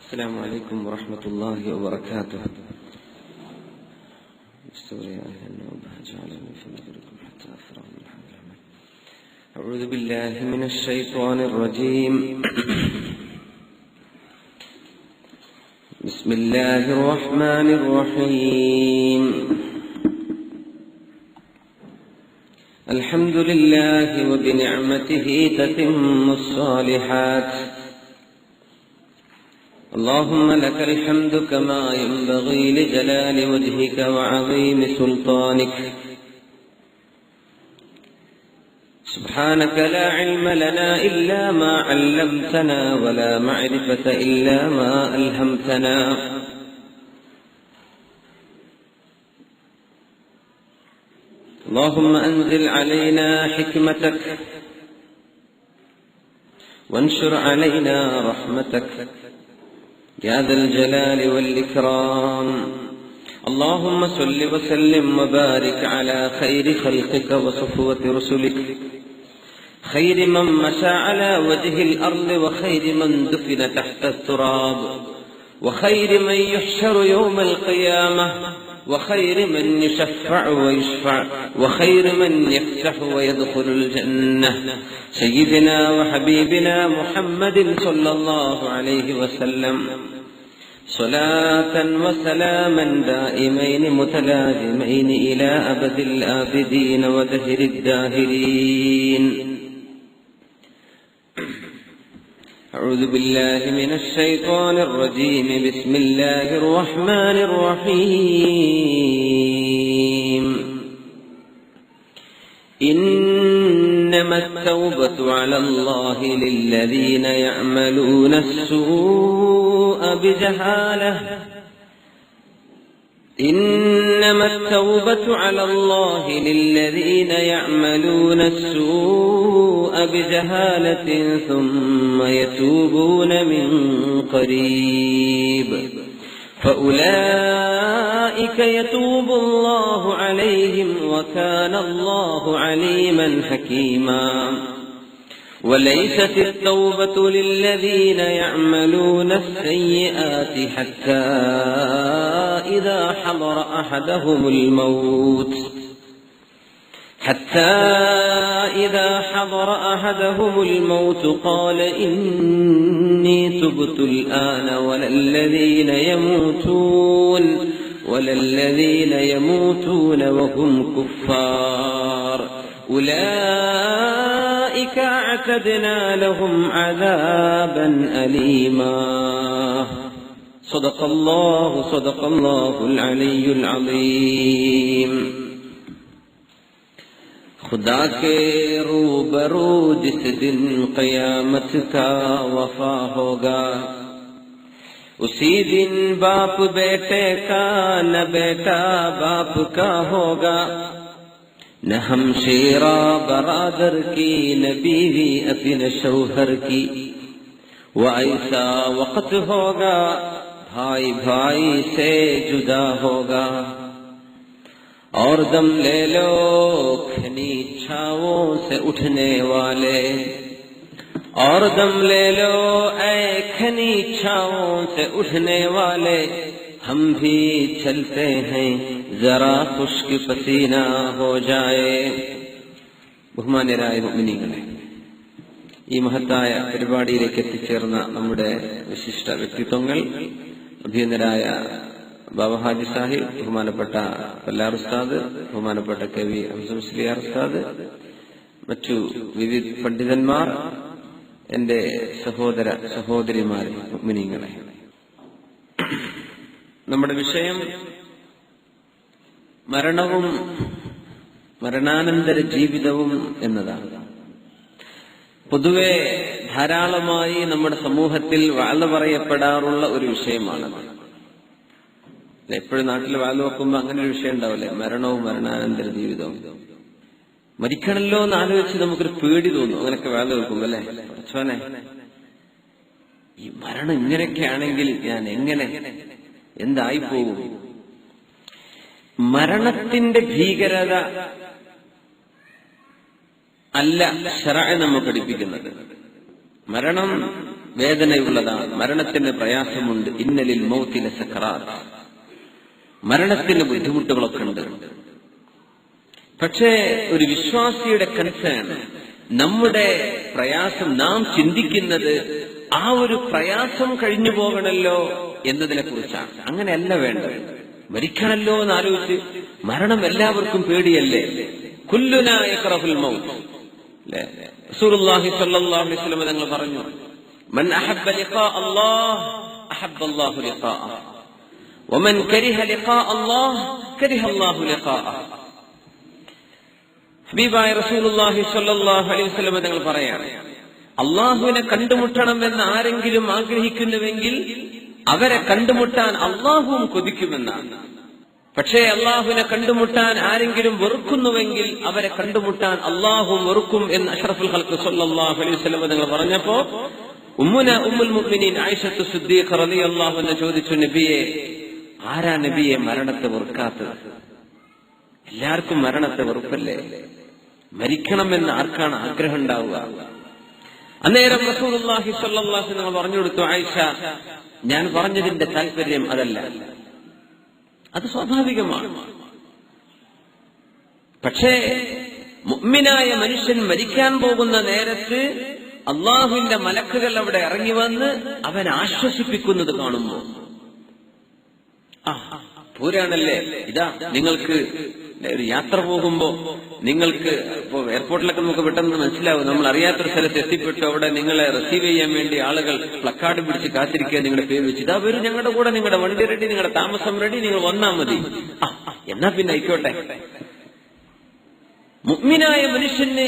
السلام عليكم ورحمة الله وبركاته. أعوذ بالله من الشيطان الرجيم. بسم الله الرحمن الرحيم. الحمد لله وبنعمته تتم الصالحات. اللهم لك الحمد كما ينبغي لجلال وجهك وعظيم سلطانك. سبحانك لا علم لنا إلا ما علمتنا ولا معرفة إلا ما ألهمتنا. اللهم أنزل علينا حكمتك وانشر علينا رحمتك يا ذا الجلال والإكرام. اللهم صل وسلم وبارك على خير خلقك وصفوة رسلك، خير من مشى على وجه الأرض، وخير من دفن تحت التراب، وخير من يحشر يوم القيامة، وخير من يشفع ويشفع، وخير من يفتح ويدخل الجنة، سيدنا وحبيبنا محمد صلى الله عليه وسلم، صلاة وسلاما دائمين متلازمين إلى أبد الآبدين ودهر الداهرين. أعوذ بالله من الشيطان الرجيم. بسم الله الرحمن الرحيم. إنما التوبة على الله للذين يعملون السوء بجهالة. إنما التوبة على الله للذين يعملون السوء بجهالة ثم يتوبون من قريب فأولئك يتوب الله عليهم وكان الله عليما حكيما. وليست التوبة للذين يعملون السيئات حتى إذا حضر أحدهم الموت قال إني تبت الآن ولا الذين يموتون وهم كفار أولئك أعتدنا لهم عذابا أليما. صدق الله العلي العظيم. खुदा के रूबरू जिस दिन क़यामत का वफा होगा, उसी दिन बाप बेटे का न बेटा बाप का होगा, न हमशेरा बरादर की न बीवी अपने शौहर की। वो ऐसा वक्त होगा भाई भाई से जुदा होगा। और दम ले लो खनी इच्छाओं से उठने वाले, और दम ले लो ऐ खनी इच्छाओं से उठने वाले। हम भी चलते हैं जरा खुश्क पसीना हो जाए. ബഹുമാന്യരായ മുഅ്മിനീങ്ങളെ, ഈ മഹത്തായ പരിപാടിയിലേക്ക് എത്തിച്ചേർന്ന നമ്മുടെ വിശിഷ്ട വ്യക്തിത്വങ്ങൾ, അഭിനന്ദനായ ബാബ ഹാജി സാഹിബ്, ബഹുമാനപ്പെട്ട പല്ലാർ ഉസ്താദ്, ബഹുമാനപ്പെട്ട കെ.വി. ഹംസം മുസ്ലിയാർ ഉസ്താദ്, മറ്റു വിവിധ പണ്ഡിതന്മാർ, എന്റെ സഹോദര സഹോദരിമാരെ, മുഅ്മിനീങ്ങളെ, നമ്മുടെ വിഷയം മരണവും മരണാനന്തര ജീവിതവും എന്നതാണ്. പൊതുവെ ധാരാളമായി നമ്മുടെ സമൂഹത്തിൽ വഅദ് പറയപ്പെടാറുള്ള ഒരു വിഷയമാണ്. എപ്പോഴും നാട്ടിൽ വഅദ് വെക്കുമ്പോ അങ്ങനെ ഒരു വിഷയം ഉണ്ടാവില്ലേ, മരണവും മരണാനന്തര ജീവിതവും. മരിക്കണല്ലോ എന്ന് ആലോചിച്ച് നമുക്കൊരു പേടി തോന്നും അങ്ങനെയൊക്കെ വഅദ് വെക്കുമ്പോ, അല്ലെ? അച്ഛനെ, ഈ മരണം ഇങ്ങനെയൊക്കെയാണെങ്കിൽ ഞാൻ എങ്ങനെ എന്തായിപ്പോകും? മരണത്തിന്റെ ഭീകരത അല്ല ശറഅ് നമ്മെ പഠിപ്പിക്കുന്നത്. മരണം വേദനയുള്ളതാണ്, മരണത്തിന് പ്രയാസമുണ്ട്. ഇന്നലിൽ മൗതില സക്കറാത്ത്, മരണത്തിന് ബുദ്ധിമുട്ടുകളൊക്കെ ഉണ്ട്. പക്ഷേ ഒരു വിശ്വാസിയുടെ കൺസേൺ, നമ്മുടെ പ്രയാസം നാം ചിന്തിക്കുന്നത് ആ ഒരു പ്രയാസം കഴിഞ്ഞു പോകണല്ലോ എന്നതിനെ കുറിച്ചാണ്. അങ്ങനെയല്ല വേണ്ടത്. മരിക്കണല്ലോ എന്നാലോചിച്ച്, മരണം എല്ലാവർക്കും പേടിയല്ലേ. കുല്ലുനാ യഖറഫുൽ മൗത്ത്. റസൂലുള്ളാഹി സ്വല്ലല്ലാഹു അലൈഹി വസല്ലം തങ്ങൾ പറഞ്ഞു, മൻ അഹബ്ബ ലിഖാ അല്ലാഹ് അഹബ്ബ അല്ലാഹു ലിഖാഅഹു വമൻ കരിഹ ലിഖാ അല്ലാഹ് കരിഹ അല്ലാഹു ലിഖാഅഹു. ഹബീബായ റസൂലുള്ളാഹി സ്വല്ലല്ലാഹു അലൈഹി വസല്ലം തങ്ങൾ പറയാണ്, അള്ളാഹുവിനെ കണ്ടുമുട്ടണമെന്ന് ആരെങ്കിലും ആഗ്രഹിക്കുന്നുവെങ്കിൽ അവരെ കണ്ടുമുട്ടാൻ അള്ളാഹുവും കൊതിക്കുമെന്നാണ്. പക്ഷേ അള്ളാഹുവിനെ കണ്ടുമുട്ടാൻ ആരെങ്കിലും വെറുക്കുന്നുവെങ്കിൽ അവരെ കണ്ടുമുട്ടാൻ അള്ളാഹുവും വെറുക്കും എന്ന് അഷ്റഫുൽ ഖൽഖ് സ്വല്ലല്ലാഹു അലൈഹി വസല്ലം തങ്ങൾ പറഞ്ഞപ്പോ ഉമ്മുന ഉമ്മുൽ മുഅ്മിനീൻ ആയിഷത്തു സിദ്ദീഖ റളിയല്ലാഹു അൻഹ ചോദിച്ചു, നബിയെ, ആരാ നബിയെ മരണത്തെ വെറുക്കാത്തത്? എല്ലാവർക്കും മരണത്തെ വെറുപ്പല്ലേ? മരിക്കണമെന്ന് ആർക്കാണ് ആഗ്രഹം ഉണ്ടാവുക? അന്നേരം റസൂലുള്ളാഹി സ്വല്ലല്ലാഹു അലൈഹി വസല്ലം പറഞ്ഞു കൊടുത്തു, ആയിഷ, ഞാൻ പറഞ്ഞതിന്റെ താല്പര്യം അതല്ല, അത് സ്വാഭാവികമാണ്. പക്ഷേ മുഅ്മിനായ മനുഷ്യൻ മരിക്കാൻ പോകുന്ന നേരത്ത് അള്ളാഹുവിന്റെ മലക്കുകൾ അവിടെ ഇറങ്ങി വന്ന് അവനെ ആശ്വസിപ്പിക്കുന്നത് കാണുമ്പോൾ, പൂരാണല്ലേ, ഇതാ നിങ്ങൾക്ക് ഒരു യാത്ര പോകുമ്പോ നിങ്ങൾക്ക് ഇപ്പോ എയർപോർട്ടിലൊക്കെ നമുക്ക് പെട്ടെന്ന് മനസ്സിലാവും, നമ്മൾ അറിയാത്തൊരു സ്ഥലത്ത് എത്തിപ്പെട്ടു, അവിടെ നിങ്ങളെ റിസീവ് ചെയ്യാൻ വേണ്ടി ആളുകൾ പ്ലക്കാർഡ് പിടിച്ച് കാത്തിരിക്കുക, നിങ്ങളുടെ പേര് വെച്ച്, ഇതാ വരും ഞങ്ങളുടെ കൂടെ, നിങ്ങളുടെ വണ്ടി റെഡി, നിങ്ങളുടെ താമസം റെഡി, നിങ്ങൾ വന്നാ മതി. എന്നാ പിന്നെ ആയിക്കോട്ടെ. മുഅ്മിനായ മനുഷ്യന്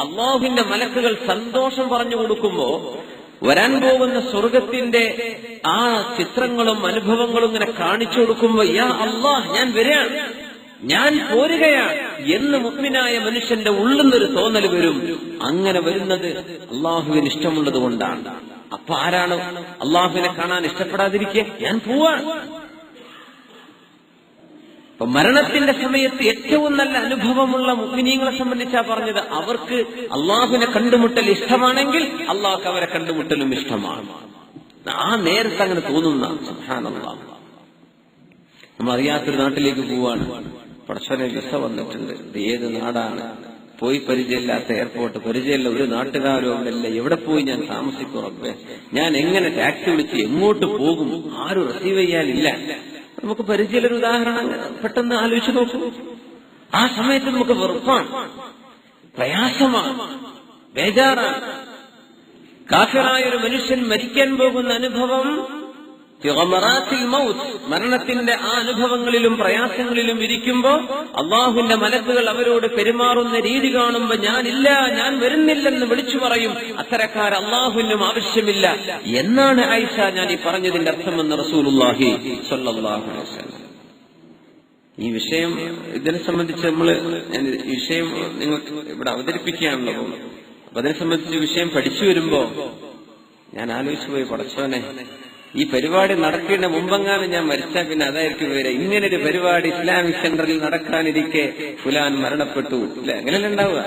അള്ളാഹുവിന്റെ മലക്കുകൾ സന്തോഷം പറഞ്ഞു കൊടുക്കുമ്പോ വരാൻ പോകുന്ന സ്വർഗത്തിന്റെ ആ ചിത്രങ്ങളും അനുഭവങ്ങളും ഇങ്ങനെ കാണിച്ചു കൊടുക്കുമ്പോ, യാ അല്ലാഹ്, ഞാൻ വരികയാണ്, ഞാൻ പോരുകയാണ് എന്ന് മുഅ്മിനായ മനുഷ്യന്റെ ഉള്ളിൽ നിന്നൊരു തോന്നൽ വരും. അങ്ങനെ വരുന്നത് അള്ളാഹുവിന് ഇഷ്ടമുള്ളത് കൊണ്ടാണ്. അപ്പൊ ആരാണ് അള്ളാഹുവിനെ കാണാൻ ഇഷ്ടപ്പെടാതിരിക്കുക? ഞാൻ പോവാണ്. അപ്പൊ മരണത്തിന്റെ സമയത്ത് ഏറ്റവും നല്ല അനുഭവമുള്ള മുഅ്മിനീങ്ങളെ സംബന്ധിച്ചാ പറഞ്ഞത്, അവർക്ക് അള്ളാഹുവിനെ കണ്ടുമുട്ടൽ ഇഷ്ടമാണെങ്കിൽ അള്ളാഹ്ക്ക് അവരെ കണ്ടുമുട്ടലും ഇഷ്ടമാണ്. ആ നേരത്തെ അങ്ങനെ തോന്നുന്ന, സുബ്ഹാനല്ലാഹ്, നമ്മൾ അറിയാത്തൊരു നാട്ടിലേക്ക് പോവാണ്, പടച്ചോനെ വിസ വന്നിട്ടുണ്ട്, ഇത് ഏത് നാടാണ്, പോയി പരിചയമില്ലാത്ത എയർപോർട്ട്, പരിചയമില്ല ഒരു നാട്ടുകാരോ അല്ല, എവിടെ പോയി ഞാൻ താമസിക്കും റബ്ബേ, ഞാൻ എങ്ങനെ ടാക്സി വിളിച്ച് എങ്ങോട്ട് പോകും, ആരും റിസീവ് ചെയ്യാനില്ല. നമുക്ക് പരിചയമൊരു ഉദാഹരണം പെട്ടെന്ന് ആലോചിച്ച് നോക്കൂ. ആ സമയത്ത് നമുക്ക് വെറുപ്പാണ്, പ്രയാസമാണ്, ബേജാറാണ്. കാഫിറായ ഒരു മനുഷ്യൻ മരിക്കാൻ പോകുന്ന അനുഭവം മരണത്തിന്റെ ആ അനുഭവങ്ങളിലും പ്രയാസങ്ങളിലും ഇരിക്കുമ്പോ അള്ളാഹുവിന്റെ മലക്കുകൾ അവരോട് പെരുമാറുന്ന രീതി കാണുമ്പോ, ഞാനില്ല, ഞാൻ വരുന്നില്ലെന്ന് വിളിച്ചു പറയും. അത്തരക്കാർ അള്ളാഹുവിനും ആവശ്യമില്ല എന്നാണ് ആയിഷ ഞാൻ ഈ പറഞ്ഞതിന്റെ അർത്ഥമെന്ന് റസൂലുള്ളാഹി സ്വല്ലല്ലാഹു അലൈഹി വസല്ലം. ഈ വിഷയം, ഇതിനെ സംബന്ധിച്ച് ഈ വിഷയം നിങ്ങൾക്ക് ഇവിടെ അവതരിപ്പിക്കുകയാണല്ലോ. അപ്പൊ അതിനെ സംബന്ധിച്ച് വിഷയം പഠിച്ചു വരുമ്പോ ഞാൻ ആലോചിച്ചു പോയി, പടച്ചോനെ, ഈ പരിപാടി നടക്കേണ്ട മുമ്പെങ്ങാനും ഞാൻ മരിച്ചാൽ പിന്നെ അതായിരിക്കും വരെ, ഇങ്ങനൊരു പരിപാടി ഇസ്ലാമിക് സെന്ററിൽ നടക്കാനിരിക്കെ ഫുലാൻ മരണപ്പെട്ടു, അല്ലെ? അങ്ങനെയല്ല ഉണ്ടാവുക.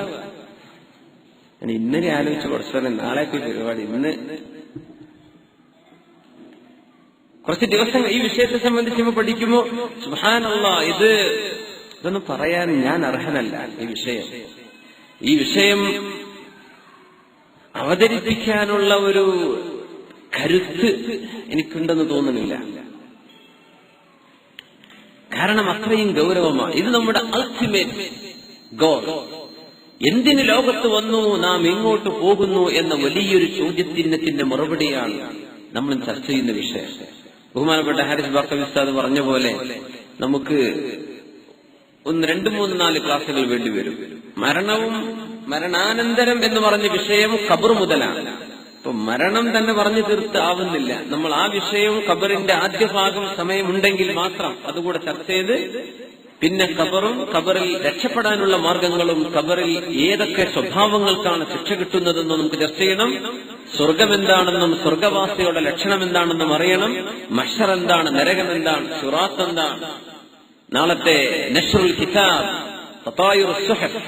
ഞാൻ ഇന്നലെ ആലോചിച്ചു, കുറച്ച് നാളേക്ക് പരിപാടി, ഇന്ന് കുറച്ച് ദിവസം ഈ വിഷയത്തെ സംബന്ധിച്ച് പഠിക്കുമ്പോ സുബ്ഹാനല്ലാഹ്, ഇതൊന്നും പറയാൻ ഞാൻ അർഹനല്ല. ഈ വിഷയം അവതരിപ്പിക്കാനുള്ള ഒരു കരുത്ത് എനിക്കുണ്ടെന്ന് തോന്നുന്നില്ല. കാരണം അത്രയും ഗൗരവമാണ് ഇത്. നമ്മുടെ അൾട്ടിമേറ്റ് ഗോൾ, എന്തിന് ലോകത്ത് വന്നു, നാം എങ്ങോട്ട് പോകുന്നു എന്ന വലിയൊരു ചോദ്യത്തിന്റെ മറുപടിയാണ് നമ്മൾ ചർച്ച ചെയ്യുന്ന വിഷയം. ബഹുമാനപ്പെട്ട ഹാരിസ് ബാക്കവി ഉസ്താദ് പറഞ്ഞ പോലെ നമുക്ക് 1, 2, 3, 4 ക്ലാസുകൾ വേണ്ടിവരും. മരണവും മരണാനന്തരം എന്ന് പറഞ്ഞ വിഷയം ഖബർ മുതലാണ്. ഇപ്പൊ മരണം തന്നെ പറഞ്ഞു തീർത്താവുന്നില്ല. നമ്മൾ ആ വിഷയം ഖബറിന്റെ ആദ്യ ഭാഗം സമയമുണ്ടെങ്കിൽ മാത്രം അതുകൂടെ ചർച്ച ചെയ്ത്, പിന്നെ ഖബറിൽ രക്ഷപ്പെടാനുള്ള മാർഗങ്ങളും ഖബറിൽ ഏതൊക്കെ സ്വഭാവങ്ങൾക്കാണ് ശിക്ഷ കിട്ടുന്നതെന്നും നമുക്ക് ചർച്ച ചെയ്യണം. സ്വർഗം എന്താണെന്നും സ്വർഗവാസികളുടെ ലക്ഷണം എന്താണെന്നും അറിയണം. മഹ്ശർ എന്താണ്, നരകം എന്താണ്, സിറാത്ത് എന്താണ്, നാളത്തെ നശ്റുൽ കിതാബ്, തതായുർ സുഹഫ്,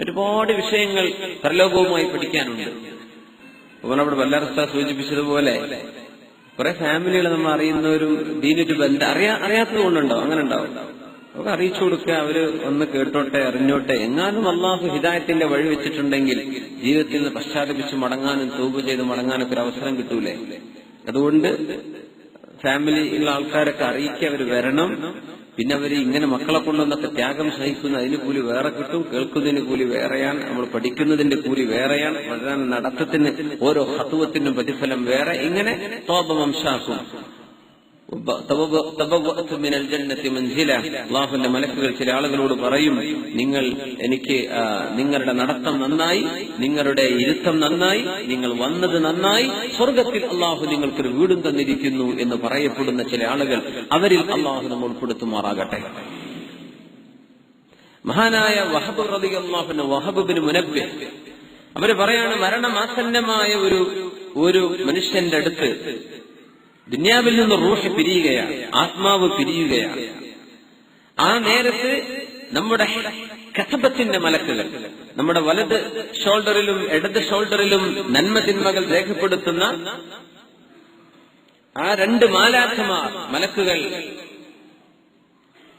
ഒരുപാട് വിഷയങ്ങൾ പരലോകവുമായി പഠിക്കാനുണ്ട്. അവിടെ വല്ലാത്ത സൂചിപ്പിച്ചതുപോലെ കുറെ ഫാമിലികൾ നമ്മൾ അറിയുന്നവരും ദീനൊരു ബന്ധം അറിയാത്തത് കൊണ്ടുണ്ടാവും, അങ്ങനെ ഉണ്ടാവും. അവർക്ക് അറിയിച്ചു കൊടുക്കുക, അവര് ഒന്ന് കേട്ടോട്ടെ, അറിഞ്ഞോട്ടെ. എങ്ങാനും അള്ളാഹു ഹിദായത്തിന്റെ വഴി വെച്ചിട്ടുണ്ടെങ്കിൽ ജീവിതത്തിൽ നിന്ന് പശ്ചാത്തപിച്ച് മടങ്ങാനും തൗബ ചെയ്ത് മടങ്ങാനൊക്കെ ഒരു അവസരം കിട്ടൂലേ. അതുകൊണ്ട് ഫാമിലിയുള്ള ആൾക്കാരൊക്കെ അറിയിക്കുക, അവർ വരണം. പിന്നെ അവര് ഇങ്ങനെ മക്കളെ കൊണ്ടുവന്നൊക്കെ ത്യാഗം സഹിക്കുന്ന അതിന് കൂലി വേറെ കിട്ടും, കേൾക്കുന്നതിന് കൂലി വേറെയാണ്, നമ്മൾ പഠിക്കുന്നതിന്റെ കൂലി വേറെയാണ്, നടത്തത്തിന് ഓരോ ഹത്തുവത്തിനും പ്രതിഫലം വേറെ. ഇങ്ങനെ അള്ളാഹുവിന്റെ മലക്കുകൾ ചില ആളുകളോട് പറയും, എനിക്ക് നിങ്ങളുടെ നടത്തം നന്നായി, നിങ്ങളുടെ ഇരുത്തം നന്നായി, നിങ്ങൾ വന്നത് നന്നായി, സ്വർഗത്തിൽ അള്ളാഹു നിങ്ങൾക്കൊരു വീടും തന്നിരിക്കുന്നു എന്ന് പറയപ്പെടുന്ന ചില ആളുകൾ, അവരിൽ അള്ളാഹു നമ്മൾ ഉൾപ്പെടുത്തുമാറാകട്ടെ. മഹാനായ വഹബ് റളിയല്ലാഹു അൻഹു, വഹബ് ബിൻ മുനബ്ബിഹ്, അവര് പറയാണ്, മരണമാസന്നമായ ഒരു മനുഷ്യന്റെ അടുത്ത് ദുനിയാവിൽ നിന്ന് റൂഹ് പിരിയുകയാണ്, ആത്മാവ് പിരിയുകയാണ്. ആ നേരത്ത് നമ്മുടെ കസബത്തിന്റെ മലക്കുകൾ, നമ്മുടെ വലത് ഷോൾഡറിലും ഇടത് ഷോൾഡറിലും നന്മ തിന്മകൾ രേഖപ്പെടുത്തുന്ന ആ രണ്ട് മാലാഖമാർ മലക്കുകൾ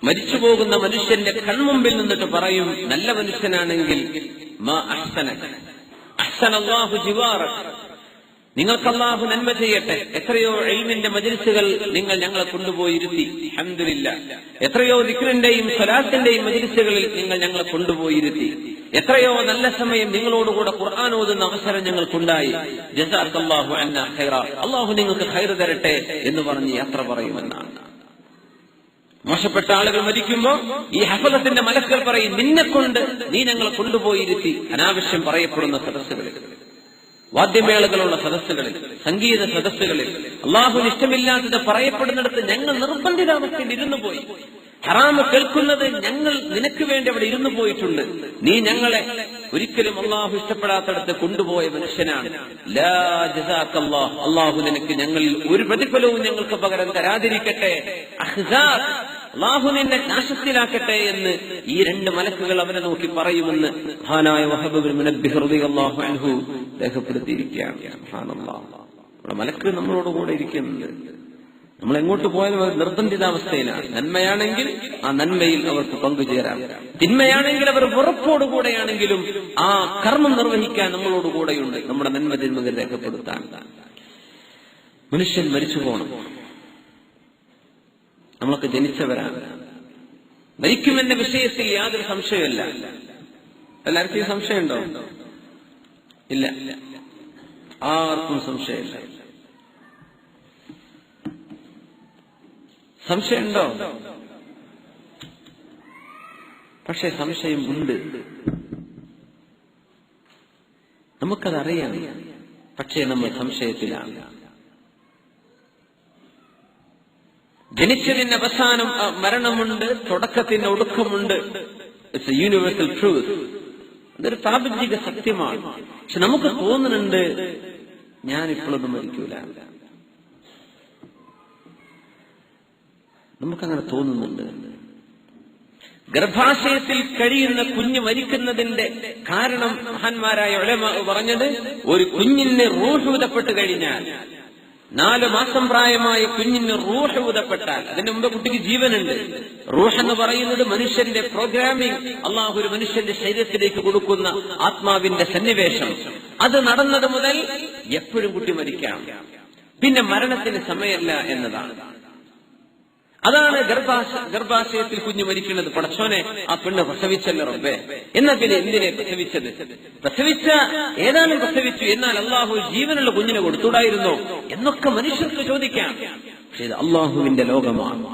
മരിച്ചുപോകുന്ന മനുഷ്യന്റെ കൺമുമ്പിൽ നിന്നിട്ട് പറയും, നല്ല മനുഷ്യനാണെങ്കിൽ മാ അഹ്സനക അഹ്സനല്ലാഹു ജിവാറക, നിങ്ങൾക്ക് അല്ലാഹു നന്മ ചെയ്യട്ടെ. എത്രയോ ഇൽമിന്റെ മജ്ലിസുകൾ നിങ്ങൾ ഞങ്ങളെ കൊണ്ടുപോയിരുത്തി, അൽഹംദുലില്ലാഹ്. എത്രയോ ദിക്റിന്റെയും സ്വലാത്തിന്റെയും മജ്ലിസുകളിൽ നിങ്ങൾ ഞങ്ങളെ കൊണ്ടുപോയിരുത്തി. എത്രയോ നല്ല സമയം നിങ്ങളോടുകൂടെ ഖുർആൻ ഓതുന്ന അവസരം ഞങ്ങൾക്കുണ്ടായി. ജസാക്കല്ലാഹു അന്നാ ഖൈറ, അല്ലാഹു നിങ്ങൾക്ക് ഖൈർ തരട്ടെ എന്ന് പറഞ്ഞ് യാത്ര പറയുമെന്നാണ്. മോശപ്പെട്ട ആളുകൾ മരിക്കുമ്പോ ഈ ഹഫലത്തിന്റെ മലക്കുകൾ പറയും, നിന്നെക്കൊണ്ട് നീ ഞങ്ങളെ കൊണ്ടുപോയിരുത്തി. അനാവശ്യം പറയപ്പെടുന്ന സദസ്സുകളിൽ, വാദ്യമേളകളുള്ള സദസ്സുകളിൽ, സംഗീത സദസ്സുകളിൽ, അള്ളാഹുവിന് ഇഷ്ടമില്ലാത്തത് പറയപ്പെടുന്നിടത്ത് ഞങ്ങൾ നിർബന്ധിതാവസ്ഥയിൽ ഇരുന്നു പോയി. ഹറാമ് കേൾക്കുന്നത് ഞങ്ങൾ നിനക്ക് വേണ്ടി അവിടെ ഇരുന്നു പോയിട്ടുണ്ട്. നീ ഞങ്ങളെ ഒരിക്കലും അള്ളാഹു ഇഷ്ടപ്പെടാത്തടത്ത് കൊണ്ടുപോയ മനുഷ്യനാണ്. ലാ ജസാക്കല്ലാഹ്, അള്ളാഹു നിനക്ക് ഞങ്ങളിൽ ഒരു പ്രതിഫലവും ഞങ്ങൾക്ക് പകരം തരാതിരിക്കട്ടെ. അഹ്സാഖ്, അള്ളാഹു നിന്നെ നാശത്തിലാക്കട്ടെ എന്ന് ഈ രണ്ട് മലക്കുകൾ അവരെ നോക്കി പറയുമെന്ന് മഹാനായ വഹബ് ബിൻ മുനബ്ബിഹ് റളിയല്ലാഹു അൻഹു രേഖപ്പെടുത്തിയിരിക്കുകയാണ്. സുബ്ഹാനല്ലാഹ്, നമ്മുടെ മലക്ക് നമ്മളോട് കൂടെ ഇരിക്കുന്നുണ്ട്. നമ്മൾ എങ്ങോട്ട് പോയാലും അവർ നിർബന്ധിതാവസ്ഥയിലാണ്. നന്മയാണെങ്കിൽ ആ നന്മയിൽ അവർക്ക് പങ്കുചേരാം, തിന്മയാണെങ്കിൽ അവർ ഉറപ്പോടുകൂടെയാണെങ്കിലും ആ കർമ്മം നിർവഹിക്കാൻ നമ്മളോട് കൂടെയുണ്ട്, നമ്മുടെ നന്മ തിന്മകൾ രേഖപ്പെടുത്താൻ. മനുഷ്യൻ മരിച്ചു പോകണം, നമ്മളൊക്കെ ജനിച്ചവരാണ്. മരിക്കുമെന്ന വിഷയത്തിൽ യാതൊരു സംശയമല്ല. എല്ലാവർക്കും ഈ സംശയമുണ്ടോ? ഇല്ല, ആർക്കും സംശയമില്ല. സംശയമുണ്ടോ? പക്ഷെ സംശയം ഉണ്ട്, നമുക്കതറിയാം. പക്ഷേ നമ്മൾ സംശയത്തിലാണ്. ജനിച്ചതിന് അവസാനം മരണമുണ്ട്, തുടക്കത്തിന് ഒടുക്കമുണ്ട്. It's a universal truth. അതൊരു പ്രാപഞ്ചിക സത്യമാണ്. പക്ഷെ നമുക്ക് തോന്നുന്നുണ്ട് ഞാനിപ്പോഴൊന്നും മരിക്കൂല. നമുക്കങ്ങനെ തോന്നുന്നുണ്ട്. ഗർഭാശയത്തിൽ കഴിയുന്ന കുഞ്ഞ് മരിക്കുന്നതിന്റെ കാരണം മഹാന്മാരായ ഉലമാ പറഞ്ഞത്, ഒരു കുഞ്ഞിന് റൂഹ് ഊതപ്പെട്ട് കഴിഞ്ഞാൽ, 4 മാസം പ്രായമായ കുഞ്ഞിന് റൂഹ് ഊതപ്പെട്ടാൽ, അതിന്റെ മുമ്പ് കുട്ടിക്ക് ജീവനുണ്ട്. റൂഹ് എന്ന് പറയുന്നത് മനുഷ്യന്റെ പ്രോഗ്രാമിംഗ്, അള്ളാഹു ഒരു മനുഷ്യന്റെ ശരീരത്തിലേക്ക് കൊടുക്കുന്ന ആത്മാവിന്റെ സന്നിവേശം. അത് നടന്നത് മുതൽ എപ്പോഴും കുട്ടി മരിക്കാം. പിന്നെ മരണത്തിന് സമയമല്ല എന്നതാണ്. അതാണ് ഗർഭാശയത്തിൽ കുഞ്ഞ് മരിക്കുന്നത്. പടച്ചോനെ, ആ പെണ്ണ് പ്രസവിച്ചല്ലോ റബ്ബേ, എന്നാ പിന്നെ എന്തിനെ പ്രസവിച്ചത്? ഏതാനും പ്രസവിച്ചു, എന്നാൽ അള്ളാഹു ജീവനുള്ള കുഞ്ഞിനെ കൊടുത്തുകൂടായിരുന്നോ എന്നൊക്കെ മനുഷ്യർക്ക് ചോദിക്കാം. പക്ഷേ ഇത് അള്ളാഹുവിന്റെ ലോകമാണ്,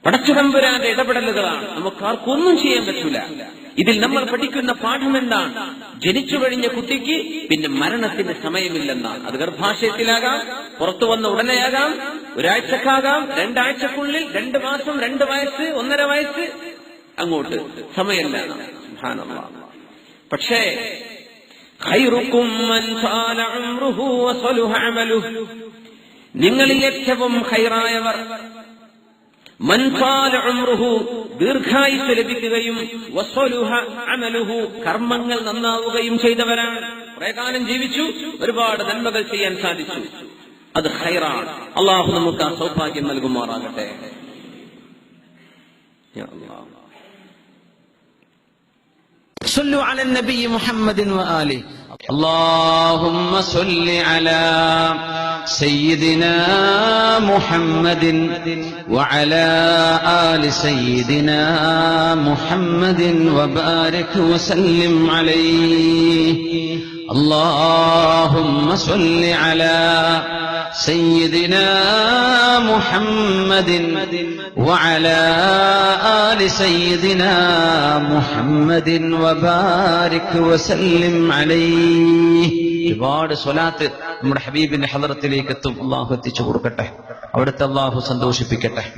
പടച്ചതമ്പുരാന്റെ ഇടപെടലുകളാണ്. നമുക്കാർക്കൊന്നും ചെയ്യാൻ പറ്റൂല. ഇതിൽ നമ്മൾ പഠിക്കുന്ന പാഠം എന്താണ്? ജനിച്ചു കഴിഞ്ഞ കുട്ടിക്ക് പിന്നെ മരണത്തിന് സമയമില്ലെന്നാണ്. അത് ഗർഭാശയത്തിലാകാം, പുറത്തു വന്ന ഉടനെയാകാം, ഒരാഴ്ചക്കാകാം, 2 ആഴ്ചക്കുള്ളിൽ, 2 മാസം, 2 വയസ്സ്, 1.5 വയസ്സ്, അങ്ങോട്ട് സമയമല്ല. സുബ്ഹാനല്ലാഹ്. പക്ഷേ ഖൈറുക്കും മൻ സാല ഉംറുഹു വസലുഹ അമലുഹു, നിങ്ങളിൽ ഏറ്റവും ഖൈറായവർ മൻ സാല ഉംറുഹു, ദീർഘായുസ്സ് ലഭിക്കുകയും വസലുഹ അമലുഹു, കർമ്മങ്ങൾ നന്നാവുകയും ചെയ്തവരാണ്. കുറെ കാലം ജീവിച്ചു, ഒരുപാട് നന്മകൾ ചെയ്യാൻ സാധിച്ചു. അത് ഖൈറാണ്. അള്ളാഹു നമുക്ക് ആ സൗഭാഗ്യം നൽകുമാറാകട്ടെ. യാ അല്ലാഹ്. صلوا على النبي محمد وآله. اللهم صل على سيدنا محمد وعلى آل سيدنا محمد وبارك وسلم عليه. اللهم صل على سيدنا محمد وعلى آل سيدنا محمد وبارك وسلم عليه. ഒരുപാട് സ്വലാത്ത് നമ്മുടെ ഹബീബിന്റെ ഹളറത്തിലേക്ക് എത്തും. അള്ളാഹു എത്തിച്ചു കൊടുക്കട്ടെ, അവിടുത്തെ അള്ളാഹു സന്തോഷിപ്പിക്കട്ടെ.